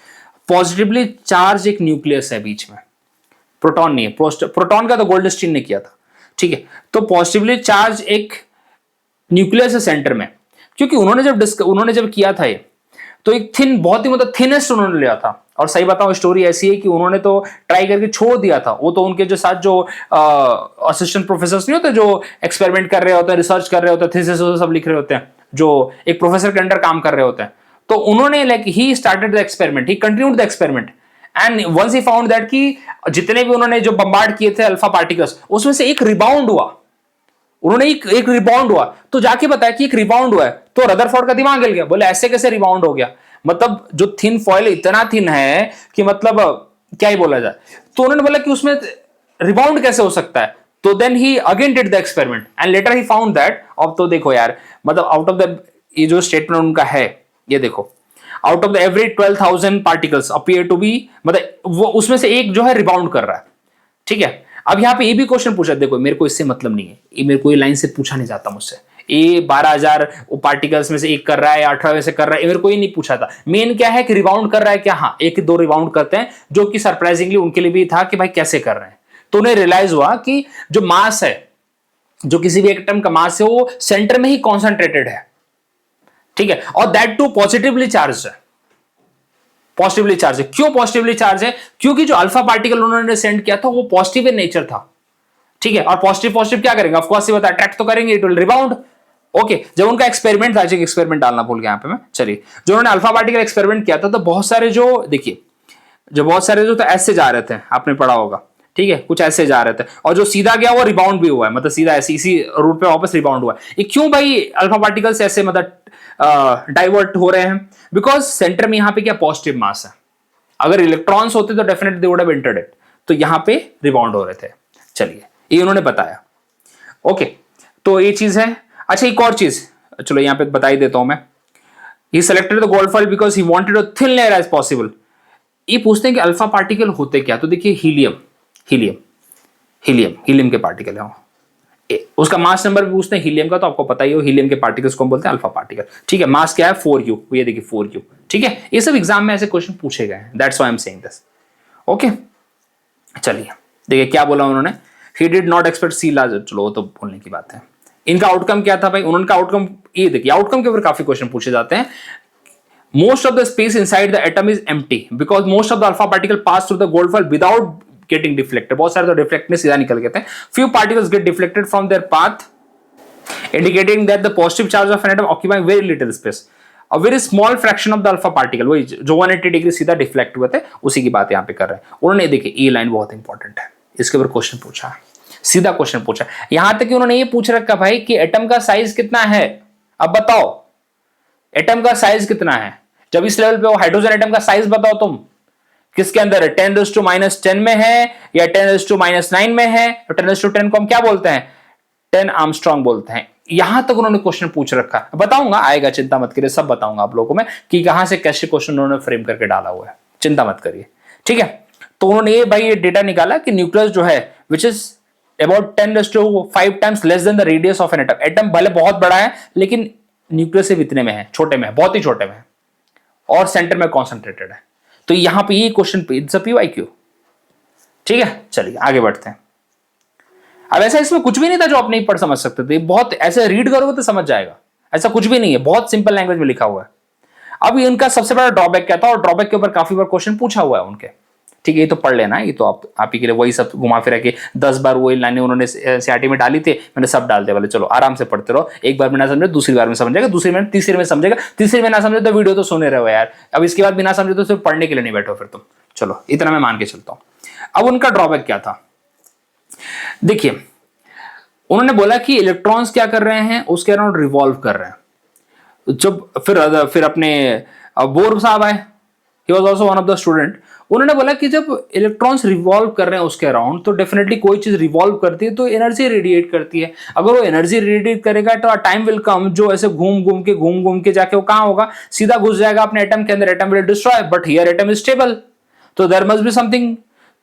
S1: positively charge एक न्यूक्लियस है बीच में, प्रोटॉन नहीं है, प्रोटॉन का तो गोल्डस्टीन ने किया था, ठीक है। तो पॉजिटिवली चार्ज एक न्यूक्लियस है सेंटर में, क्योंकि उन्होंने जब किया था ये, तो एक थिन, बहुत ही मतलब थिनेस्ट उन्होंने लिया था, और सही बताऊं स्टोरी ऐसी है कि उन्होंने तो ट्राई करके छोड़ दिया था, वो तो उनके जो साथ जो असिस्टेंट प्रोफेसर नहीं होते, जो एक्सपेरिमेंट कर रहे होते हैं, रिसर्च कर रहे होते हैं, थीसिस सब लिख रहे होते हैं, जो एक प्रोफेसर के अंडर काम कर रहे होते हैं, तो उन्होंने like he started the experiment, he continued the experiment, and once he found that कि जितने भी उन्होंने जो बम्बार्ड किए थे अल्फा पार्टिकल्स, उसमें से एक रिबाउंड हुआ, उन्होंने एक रिबाउंड हुआ, तो जाके बताया कि एक रिबाउंड हुआ है, तो रदरफोर्ड का दिमाग हिल गया, बोले ऐसे कैसे रिबाउंड हो गया, मतलब जो थिन फॉइल इतना थिन है कि मतलब क्या ही बोला जाए, तो उन्होंने बोला कि उसमें रिबाउंड कैसे हो सकता है, तो then he again did the experiment and later he found that. अब तो देखो यार, मतलब आउट ऑफ द, ये जो स्टेटमेंट उनका है, ये देखो, out of the every 12,000 particles appear to be, मतलब वो उसमें से एक जो है रिबाउंड कर रहा है, ठीक है। अब यहां पे ये भी क्वेश्चन पूछा, देखो मेरे को इससे मतलब नहीं है, ये मेरे को ये लाइन से पूछा नहीं जाता मुझसे, ये 12,000 पार्टिकल्स में से एक कर रहा है या 18 में से कर रहा है, मेरे को ये नहीं पूछा था। मेन क्या है कि रिबाउंड कर रहा है क्या, हाँ एक दो रिबाउंड करते हैं, जो कि सरप्राइजिंगली उनके लिए भी था कि भाई कैसे कर रहे हैं। तो उन्हें रियलाइज हुआ कि जो मास है, जो किसी भी एटम का मास है, वो सेंटर में ही कॉन्सेंट्रेटेड है, ठीक है, और दैट टू पॉजिटिवली चार्ज है। पॉजिटिवली चार्ज है, क्यों पॉजिटिवली चार्ज है? क्योंकि जो अल्फा पार्टिकल उन्होंने सेंड किया था वो पॉजिटिव इन नेचर था, ठीक है। और पॉजिटिव पॉजिटिव क्या करेंगे, ऑफ कोर्स ये बता अट्रैक्ट तो करेंगे, इट विल रिबाउंड। ओके, जब उनका एक्सपेरिमेंट था, एक्सपेरिमेंट डालना भूल गया यहां पे मैं, चलिए, जो उन्होंने अल्फा पार्टिकल एक्सपेरिमेंट किया था, तो बहुत सारे जो देखिए, जो बहुत सारे जो तो ऐसे जा रहे थे, आपने पढ़ा होगा, ठीक है, कुछ ऐसे जा रहे थे, और जो सीधा गया वो रिबाउंड भी हुआ है, मतलब सीधा ऐसे इसी रूट पे वापस रिबाउंड हुआ है। ये क्यों भाई अल्फा पार्टिकल्स ऐसे मतलब डाइवर्ट हो रहे हैं? बिकॉज सेंटर में यहां पे क्या पॉजिटिव मास है, अगर इलेक्ट्रॉन्स होते तो definitely they would have entered it, तो यहां पे रिबाउंड हो रहे थे। चलिए, ये उन्होंने बताया। ओके, तो ये चीज है। अच्छा, एक और चीज चलो यहां पे बता ही देता हूं मैं। He selected the gold foil because he wanted a thin layer as possible. ये पूछते हैं कि अल्फा पार्टिकल होते क्या, तो देखिए हीलियम, हीलियम हीलियम हीलियम के पार्टिकल है वो। उसका मास नंबर भी पूछते हैं हीलियम का, तो आपको पता ही हो हीलियम के पार्टिकल्स को हम बोलते हैं अल्फा पार्टिकल, ठीक है। मास क्या है 4u, ये देखिए 4u, ठीक है। ये सब एग्जाम में ऐसे क्वेश्चन पूछे गए हैं, that's why I am saying this. Okay, चलिए देखिए क्या बोला उन्होंने, he did not expect see large, चलो वो तो बोलने की बात है। इनका आउटकम क्या था भाई, उनका आउटकम ये देखिए, आउटकम के ऊपर काफी क्वेश्चन पूछे जाते हैं। Most of the space inside the atom is empty because most of the alpha particle pass through the gold foil without getting deflected. बहुत सारे तो डिफ्लेक्ट में सीधा निकल गए थे। Few particles get deflected from their path, indicating that the positive charge of an atom occupying very little space. A very small fraction of the alpha particle, वही जो 180 डिग्री सीधा डिफ्लेक्ट हुए थे, उसी की बात यहाँ पे कर रहे हैं। उन्होंने देखिए ये लाइन बहुत इंपॉर्टेंट है, इसके ऊपर क्वेश्चन पूछा है, सीधा क्वेश्चन पूछा। यहां तक कि उन्होंने ये पूछ रखा भाई कि एटम का साइज कितना है, अब बताओ एटम का साइज कितना है। जब इस लेवल पे हो, हाइड्रोजन एटम का साइज बताओ तुम, किसके अंदर है, 10⁻⁻10 में है या 10⁻�9 में है। 10⁻10 को हम क्या बोलते हैं, 10 आर्मस्ट्रांग बोलते हैं। यहां तक उन्होंने क्वेश्चन पूछ रखा, बताऊंगा आएगा, चिंता मत करिए, सब बताऊंगा आप लोगों को मैं कि कहां से कैसे क्वेश्चन उन्होंने फ्रेम करके डाला हुआ है, चिंता मत करिए, ठीक है। तो उन्होंने ये भाई ये डेटा निकाला कि न्यूक्लियस जो है which is about 10⁵ times less than the radius of an atom. Atom भले बहुत बड़ा है लेकिन न्यूक्लियस सिर्फ इतने में है, छोटे में है, बहुत ही छोटे में है, और सेंटर में कॉन्सेंट्रेटेड है। तो यहां पे ये क्वेश्चन पे इट्स अ PYQ, ठीक है। चलिए आगे बढ़ते हैं। अब ऐसा इसमें कुछ भी नहीं था जो आप नहीं पढ़ समझ सकते थे, बहुत ऐसे रीड करोगे तो समझ जाएगा, ऐसा कुछ भी नहीं है, बहुत सिंपल लैंग्वेज में लिखा हुआ है। अब इनका सबसे बड़ा ड्रॉबैक क्या था, और ड्रॉबैक के ऊपर काफी बार क्वेश्चन पूछा हुआ है उनके, ठीक है। ये तो पढ़ लेना, ये तो आप ही के लिए वही सब घुमा फिरा के 10 बार वही लाइनें उन्होंने CRT में डाली थी, मैंने सब डाल दिया, बोले चलो आराम से पढ़ते रहो, एक बार में ना समझे दूसरी बार में समझेगा, दूसरी में तीसरी में समझेगा, तीसरी में ना समझे तो वीडियो तो सुने रहो यार, अब इसके बाद बिना समझे तो सिर्फ पढ़ने के लिए नहीं बैठो फिर तुम, चलो इतना मैं मान के चलता हूं। अब उनका ड्रॉबैक क्या था, देखिए उन्होंने बोला कि इलेक्ट्रॉन्स क्या कर रहे हैं, उसके अराउंड रिवॉल्व कर रहे हैं। जब फिर अपने बोर साहब आए, he was also one of the student, उन्होंने बोला कि जब इलेक्ट्रॉन्स रिवॉल्व कर रहे हैं उसके अराउंड, तो डेफिनेटली कोई चीज रिवॉल्व करती है तो एनर्जी रेडिएट करती है। अगर वो एनर्जी रेडिएट करेगा तो टाइम विल कम जो ऐसे घूम घूम के जाके वो कहां होगा, सीधा घुस जाएगा अपने एटम के अंदर, atom will destroy, but here atom is stable, तो देयर मस्ट बी समथिंग।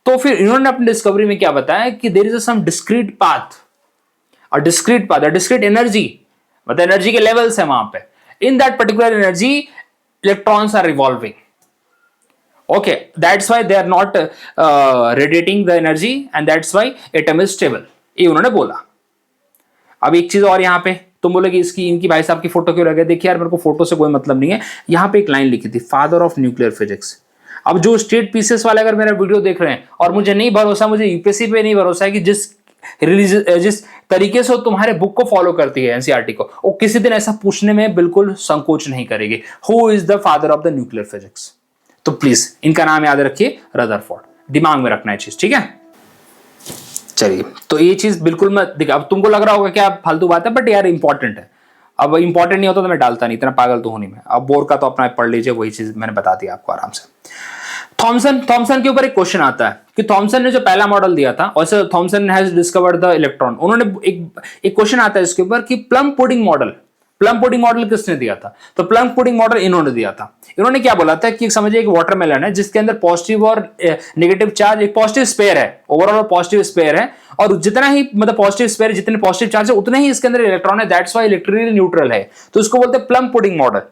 S1: तो फिर इन्होंने अपनी डिस्कवरी में क्या बताया कि there is a some discrete path, discrete energy, मतलब एनर्जी के लेवल्स है वहां पे, in that particular energy electrons are revolving. Okay, that's why they are not radiating the energy and that's why atom is stable, ये उन्होंने बोला। अब एक चीज और यहाँ पे तुम बोलोगे इसकी इनकी भाई साहब की फोटो क्यों लगे, देखिए यार मेरे को फोटो से कोई मतलब नहीं है, यहाँ पे एक लाइन लिखी थी, फादर ऑफ न्यूक्लियर फिजिक्स। अब जो स्टेट पीसेस वाले अगर मेरा वीडियो देख रहे हैं, और मुझे नहीं भरोसा, मुझे यूपीएससी पे नहीं भरोसा है कि जिस तरीके से वो तुम्हारे बुक को फॉलो करती है एनसीईआरटी को, वो किसी दिन ऐसा पूछने में बिल्कुल संकोच नहीं करेगी, who is the father of the nuclear physics. तो प्लीज इनका नाम याद रखिए, रदरफोर्ड, दिमाग में रखना है चीज, ठीक है। चलिए, तो ये चीज बिल्कुल मैं देखिए, अब तुमको लग रहा होगा क्या फालतू बात है, बट यार इंपॉर्टेंट है। अब इंपॉर्टेंट नहीं होता तो मैं डालता नहीं, इतना पागल तो हूं नहीं मैं। अब बोर का तो अपना पढ़ लीजिए, वही चीज मैंने बता दी आपको आराम से। थॉमसन के ऊपर एक क्वेश्चन आता है कि थॉमसन ने जो पहला मॉडल दिया था, वैसे Thomson has discovered the electron, उन्होंने एक क्वेश्चन आता है इसके ऊपर कि plum pudding model, plum pudding model किसने दिया था? तो प्लम पुडिंग मॉडल इन्होंने दिया था। इन्होंने क्या बोला था कि समझिए एक वाटरमेलन है जिसके अंदर पॉजिटिव और नेगेटिव चार्ज, एक पॉजिटिव स्पेयर है, ओवरऑल पॉजिटिव स्पेयर है, और जितना ही मतलब पॉजिटिव स्पेयर, जितने पॉजिटिव चार्ज है उतने ही इसके अंदर इलेक्ट्रॉन है, दैट्स व्हाई इलेक्ट्रिकली न्यूट्रल है। तो इसको बोलते हैं प्लम पुडिंग मॉडल।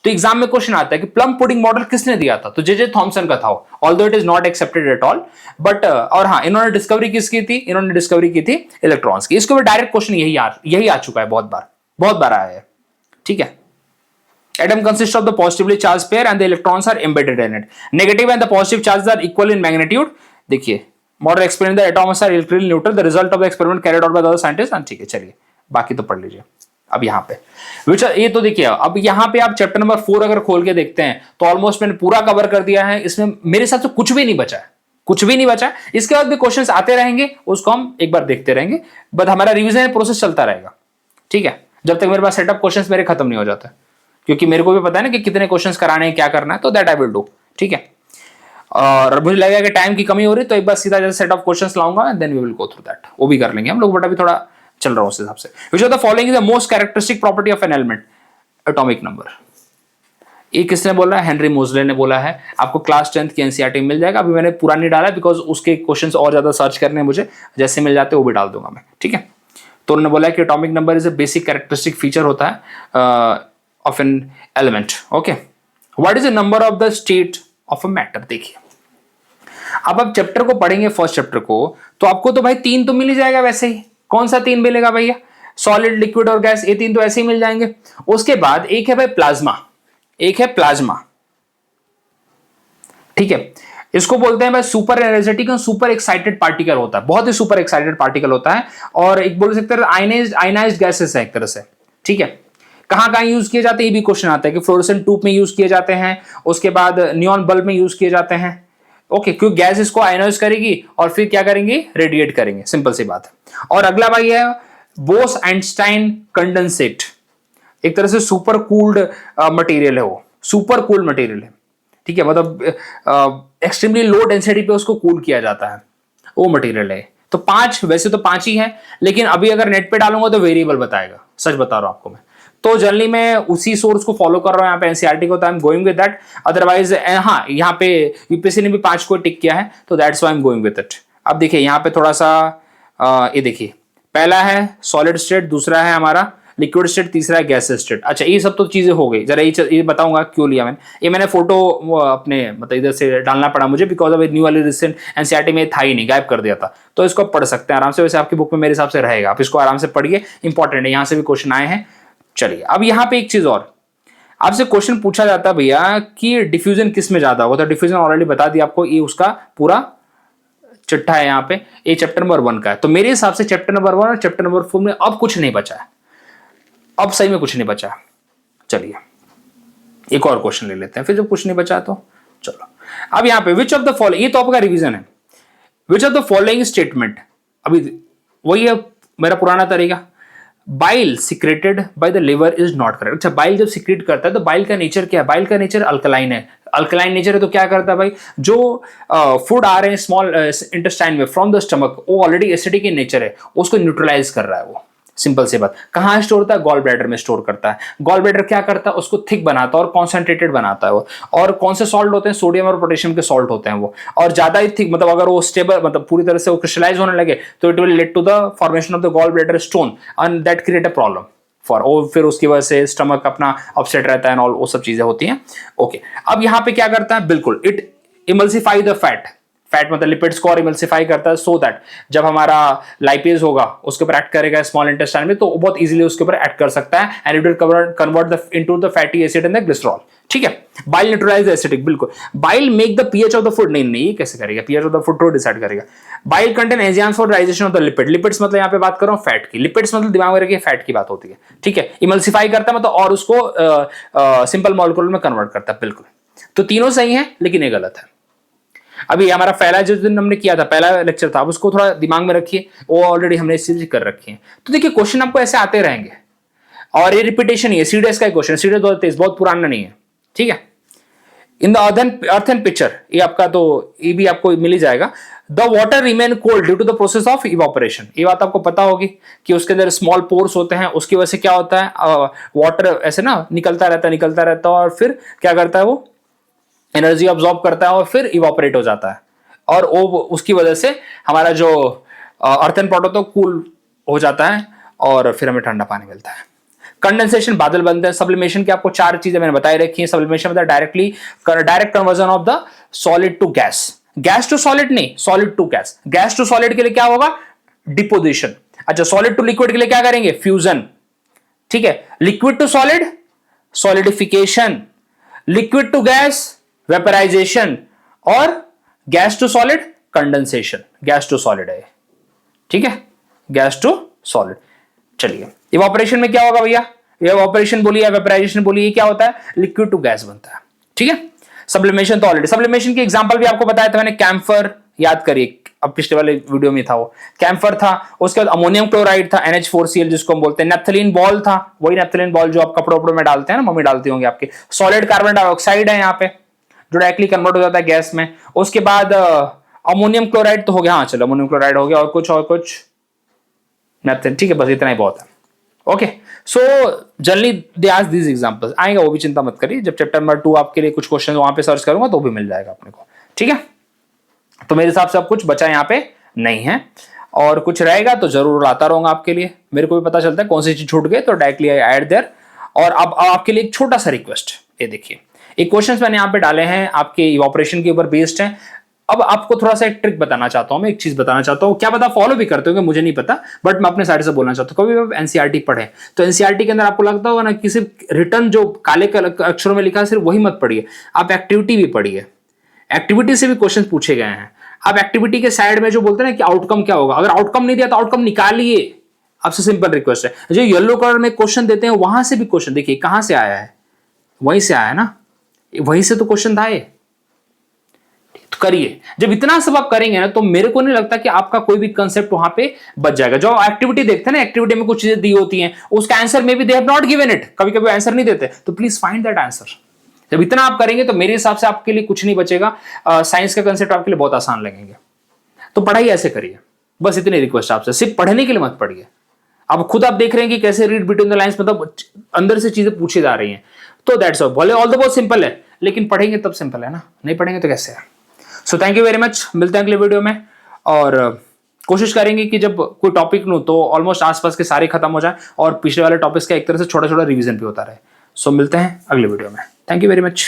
S1: तो एग्जाम में क्वेश्चन आता है कि प्लम पुडिंग मॉडल किसने दिया था? तो जे थॉमसन का था, although it is not accepted at all, but और हाँ, इन्होंने डिस्कवरी किसकी थी? इन्होंने डिस्कवरी की थी इलेक्ट्रॉन्स की। इसके ऊपर डायरेक्ट क्वेश्चन यही आ चुका है, बहुत बार आया है, ठीक है। Atom consists of the positively charged pair and the electrons are embedded in it. Negative and the positive charges are equal in magnitude. देखिए, model explain the atoms are electrically neutral. The result of the experiment carried out by the other scientists. ठीक है, चलिए बाकी तो पढ़ लीजिए। अब यहाँ पे ये तो देखिए, अब यहाँ पे आप चैप्टर नंबर 4 अगर खोल के देखते हैं तो ऑलमोस्ट मैंने पूरा कवर कर दिया है। इसमें मेरे हिसाब से कुछ भी नहीं बचा है, कुछ भी नहीं बचा है। इसके बाद भी क्वेश्चंस आते रहेंगे, उसको हम एक बार देखते रहेंगे, बट हमारा रिवीजन प्रोसेस चलता रहेगा, ठीक है, जब तक मेरे पास सेटअप क्वेश्चंस मेरे खत्म नहीं हो जाते, क्योंकि मेरे को भी पता है ना कि कितने क्वेश्चंस कराने हैं, क्या करना है, तो दैट आई विल डू, ठीक है। और मुझे लगेगा कि टाइम की कमी हो रही है तो एक बार सीधा जैसे सेट ऑफ क्वेश्चंस लाऊंगा, then we will go through that, वो भी कर लेंगे हम लोग, बट अभी थोड़ा चल रहा हूं उस हिसाब से। Which of the following is the most characteristic property of an element? Atomic number. ये किसने बोला है? हेनरी मोजले ने बोला है। आपको क्लास 10th की एनसीईआरटी में मिल जाएगा। अभी मैंने पूरा नहीं डाला बिकॉज उसके क्वेश्चंस और ज्यादा सर्च करने मुझे, जैसे मिल जाते वो भी डाल दूंगा मैं, ठीक है। तो उन्होंने बोला कि atomic number is a basic characteristic feature होता है of an element, okay. What is the number of the state of a matter? देखिए, अब आप चैप्टर को पढ़ेंगे, फर्स्ट चैप्टर को, तो आपको तो भाई 3 तो मिल ही जाएगा वैसे ही। कौन सा 3 मिलेगा भैया? सॉलिड, लिक्विड और गैस, ये 3 तो ऐसे ही मिल जाएंगे। उसके बाद एक है भाई प्लाज्मा, एक है प्लाज्मा, ठीक है। इसको बोलते हैं भाई सुपर एनर्जेटिक और सुपर एक्साइटेड पार्टिकल होता है, बहुत ही सुपर एक्साइटेड पार्टिकल होता है, और एक बोल सकते हैं आयनाइज्ड गैसेस है एक तरह से, ठीक है। कहां कहां यूज किए जाते हैं ये भी क्वेश्चन आता है कि फ्लोरोसेंट ट्यूब में यूज किए जाते हैं, उसके बाद नियॉन बल्ब में यूज किए जाते हैं, ओके, क्योंकि गैस इसको आयनाइज करेगी और फिर क्या करेंगे? रेडिएट करेंगे, सिंपल सी बात है। और अगला भाई है बोस आइंस्टाइन कंडेंसेट, एक तरह से सुपर कूल्ड मटेरियल है, वो सुपर कूल मटेरियल है, ठीक है, मतलब एक्सट्रीमली लो डेंसिटी पे उसको कूल किया जाता है, वो मटेरियल है। तो 5, वैसे तो 5 ही है, लेकिन अभी अगर नेट पे डालूंगा तो वेरिएबल बताएगा, सच बता रहा हूं आपको मैं। तो जनरली मैं उसी सोर्स को फॉलो कर रहा हूं यहाँ पे एनसीईआरटी को, तो I am going with that. Otherwise हाँ, यहाँ पे यूपीएससी ने भी 5 को टिक किया है, तो that's why I am going with it. अब देखिए यहाँ पे थोड़ा सा ये देखिए, पहला है सॉलिड स्टेट, दूसरा है हमारा लिक्विड स्टेट, तीसरा है गैस स्टेट। अच्छा, ये सब तो चीजें हो गई। जरा ये बताऊंगा क्यों लिया मैंने, ये मैंने फोटो अपने मतलब इधर से डालना पड़ा मुझे, बिकॉज ऑफ न्यू वाली रिसेंट एनसीईआरटी में था ही नहीं, गायब कर दिया था। तो इसको पढ़ सकते हैं आराम से, वैसे आपकी बुक में मेरे हिसाब से रहेगा, आप इसको आराम से पढ़िए, इंपॉर्टेंट है, यहाँ से भी क्वेश्चन आए हैं। चलिए, अब यहाँ पे एक चीज और आपसे क्वेश्चन पूछा जाता है भैया कि डिफ्यूजन किस में ज्यादा होगा? तो डिफ्यूजन ऑलरेडी बता दिया आपको, ये उसका पूरा चिट्ठा है यहाँ पे, ये चैप्टर नंबर 1 का है। तो मेरे हिसाब से चैप्टर नंबर 1 और चैप्टर नंबर 4 में अब कुछ नहीं बचा है, अब सही में कुछ नहीं बचा। चलिए एक और क्वेश्चन ले लेते हैं, फिर जब कुछ नहीं बचा तो चलो। अब यहाँ पे विच ऑफ द फॉलोइंग, ये तो आपका रिवीजन है, विच ऑफ द फॉलोइंग स्टेटमेंट, अभी वही है मेरा पुराना तरीका, bile secreted by the liver is not correct. अच्छा, बाइल जब सिक्रेट करता है तो बाइल का नेचर क्या है? बाइल का नेचर अल्कलाइन है, अल्कलाइन नेचर है, तो क्या करता है भाई, जो फूड आ रहे हैं स्मॉल इंटेस्टाइन में फ्रॉम द स्टमक, वो ऑलरेडी एसिडिक इन नेचर है, उसको न्यूट्रलाइज कर रहा है वो, सिंपल सी बात। कहाँ स्टोर होता है? गॉल ब्लैडर में स्टोर करता है। गॉल ब्लैडर क्या करता है? उसको थिक बनाता है और कॉन्सेंट्रेटेड बनाता है वो। और कौन से सॉल्ट होते हैं? सोडियम और पोटेशियम के सॉल्ट होते हैं वो। और ज्यादा ही थिक, मतलब अगर वो स्टेबल, मतलब पूरी तरह से वो क्रिस्टलाइज होने लगे तो it will lead to the formation of the gall bladder stone and that create a problem for, और फिर उसकी वजह से स्टमक अपना अपसेट रहता है और वो सब चीजें होती हैं, ओके। अब यहाँ पे क्या करता है? बिल्कुल, it emulsify the fat, fat मतलब लिपिड्स को और इमल्सिफाई करता है, सो दैट जब हमारा लाइपेज होगा उसके ऊपर एक्ट करेगा स्मॉल इंटेस्टाइन में, तो बहुत इजीली उसके ऊपर एक्ट कर सकता है and it will convert the into the fatty acid and the glycerol, ठीक है। बाइल न्यूट्रलाइज एसिडिक, बिल्कुल। Bile make the pH of the food, नहीं ये कैसे करेगा? पीएच ऑफ द फूड तो डिसाइड करेगा। Bile contain enzymes for digestion of the lipid, lipids मतलब यहाँ पे बात कर रहा हूँ फैट की, लिपिड्स मतलब दिमाग में रखिए फैट की बात होती है, ठीक है। इमल्सिफाई करता है मतलब और उसको सिंपल मॉलिक्यूल में कन्वर्ट करता है, बिल्कुल। तो तीनों सही है, लेकिन ये गलत है। अभी हमारा पहला जो दिन हमने किया था, पहला लेक्चर था, उसको थोड़ा दिमाग में रखिए, वो ऑलरेडी हमने इस चीज कर रखी है। तो देखिए क्वेश्चन आपको ऐसे आते रहेंगे और ये रिपीटेशन ही है, सीडीएस का क्वेश्चन, सीडीएस 2023 बहुत पुराना नहीं है, ठीक है। In the earth and picture, ये आपका तो ये भी आपको मिल ही जाएगा। The water remain cold due to the process of evaporation. ये बात आपको पता होगी कि उसके अंदर स्मॉल पोर्स होते हैं, उसकी वजह से क्या होता है, वाटर ऐसे ना निकलता रहता है और फिर क्या करता है, वो एनर्जी ऑब्जॉर्ब करता है और फिर इवापोरेट हो जाता है, और वो उसकी वजह से हमारा जो अर्थन पॉट होता है कूल हो जाता है और फिर हमें ठंडा पानी मिलता है। कंडेंसेशन, बादल बनते हैं। सब्लिमेशन की आपको 4 चीजें मैंने बताई रखी हैं। सब्लिमेशन मतलब direct conversion of the solid to gas, gas to solid नहीं, solid to gas. Gas to solid के लिए क्या होगा, डिपोजिशन। अच्छा, सॉलिड टू लिक्विड के लिए क्या करेंगे, फ्यूजन। ठीक है, liquid to solid, solidification. Liquid to gas, vaporization. और gas to solid, condensation. Gas to solid है, ठीक है, गैस टू सॉलिड। चलिए, इवापोरेशन में क्या होगा भैया, इवापोरेशन बोलिए या वेपराइजेशन बोलिए, क्या होता है, लिक्विड टू गैस बनता है। ठीक है, सब्लिमेशन तो ऑलरेडी, सब्लिमेशन की एग्जांपल भी आपको बताया था मैंने, कैम्फर, याद करिए, अब पिछले वाले वीडियो में था वो कैम्फर था। उसके बाद अमोनियम क्लोराइड था, NH4Cl जिसको हम बोलते हैं। नेफ्थलीन बॉल था, वही नेफ्थलीन बॉल जो आप कपड़ों में डालते हैं ना, मम्मी डालती होंगी आपके। सॉलिड कार्बन डाइऑक्साइड है यहाँ पे, जो डायरेक्टली कन्वर्ट हो जाता है गैस में। उसके बाद अमोनियम क्लोराइड तो हो गया, हाँ चलो अमोनियम क्लोराइड हो गया, और कुछ नेफ्थलीन, ठीक है, बस इतना ही बहुत है। Okay, so generally they ask these examples, आएगा वो भी, चिंता मत करिए, जब चैप्टर नंबर 2 आपके लिए कुछ क्वेश्चन वहां पे सर्च करूंगा तो भी मिल जाएगा अपने को। ठीक है, तो मेरे हिसाब से अब कुछ बचा यहाँ पे नहीं है, और कुछ रहेगा तो जरूर लाता रहूंगा आपके लिए। मेरे को भी पता चलता है कौन सी चीज छूट गई, तो डायरेक्टली आई ऐड देयर। और अब आपके लिए एक छोटा सा रिक्वेस्ट, ये देखिए, एक क्वेश्चन मैंने यहाँ पे डाले हैं आपके इवापोरेशन के ऊपर बेस्ड है। अब आपको थोड़ा सा एक ट्रिक बताना चाहता हूं, मैं एक चीज बताना चाहता हूं, क्या पता फॉलो भी करते हो, मुझे नहीं पता, बट मैं अपने साइड से बोलना चाहता हूं। कभी आप एनसीईआरटी पढ़े तो एनसीईआरटी के अंदर आपको लगता होगा ना कि सिर्फ रिटर्न जो काले अक्षरों में लिखा है सिर्फ वही मत पढ़िए, आप एक्टिविटी भी पढ़िए। एक्टिविटी से भी क्वेश्चन पूछे गए हैं। आप एक्टिविटी के साइड में जो बोलते हैं ना कि आउटकम क्या होगा, अगर आउटकम नहीं दिया तो आउटकम निकालिए, आपसे सिंपल रिक्वेस्ट है। जो येलो कलर में क्वेश्चन देते हैं वहां से भी क्वेश्चन देखिए कहां से आया है, वहीं से आया ना, वहीं से तो क्वेश्चन था ये, तो करिए। जब इतना सब आप करेंगे ना तो मेरे को नहीं लगता कि आपका कोई भी कंसेप्ट वहां पे बच जाएगा। जो एक्टिविटी देखते हैं ना, एक्टिविटी में कुछ चीजें दी होती हैं, उसका आंसर में भी they have not given it, कभी कभी आंसर नहीं देते, तो प्लीज फाइंड दैट आंसर। जब इतना आप करेंगे तो मेरे हिसाब से आपके लिए कुछ नहीं बचेगा, साइंस का कंसेप्ट आपके लिए बहुत आसान लगेंगे। तो पढ़ाई ऐसे करिए, बस इतनी रिक्वेस्ट आपसे, सिर्फ पढ़ने के लिए मत पढ़िए। अब खुद आप देख रहे हैं कि कैसे रीड बिटवीन द लाइंस, मतलब अंदर से चीजें पूछी जा रही हैं, तो दैट्स ऑल। भले ऑल द बहुत सिंपल है, लेकिन पढ़ेंगे तब सिंपल है ना, नहीं पढ़ेंगे तो कैसे है। So thank you very much, मिलते हैं अगले वीडियो में, और कोशिश करेंगे कि जब कोई टॉपिक लूं तो ऑलमोस्ट आसपास के सारे खत्म हो जाए और पिछले वाले टॉपिक्स का एक तरह से छोटा छोटा रिवीजन भी होता रहे। सो मिलते हैं अगले वीडियो में, थैंक यू वेरी मच।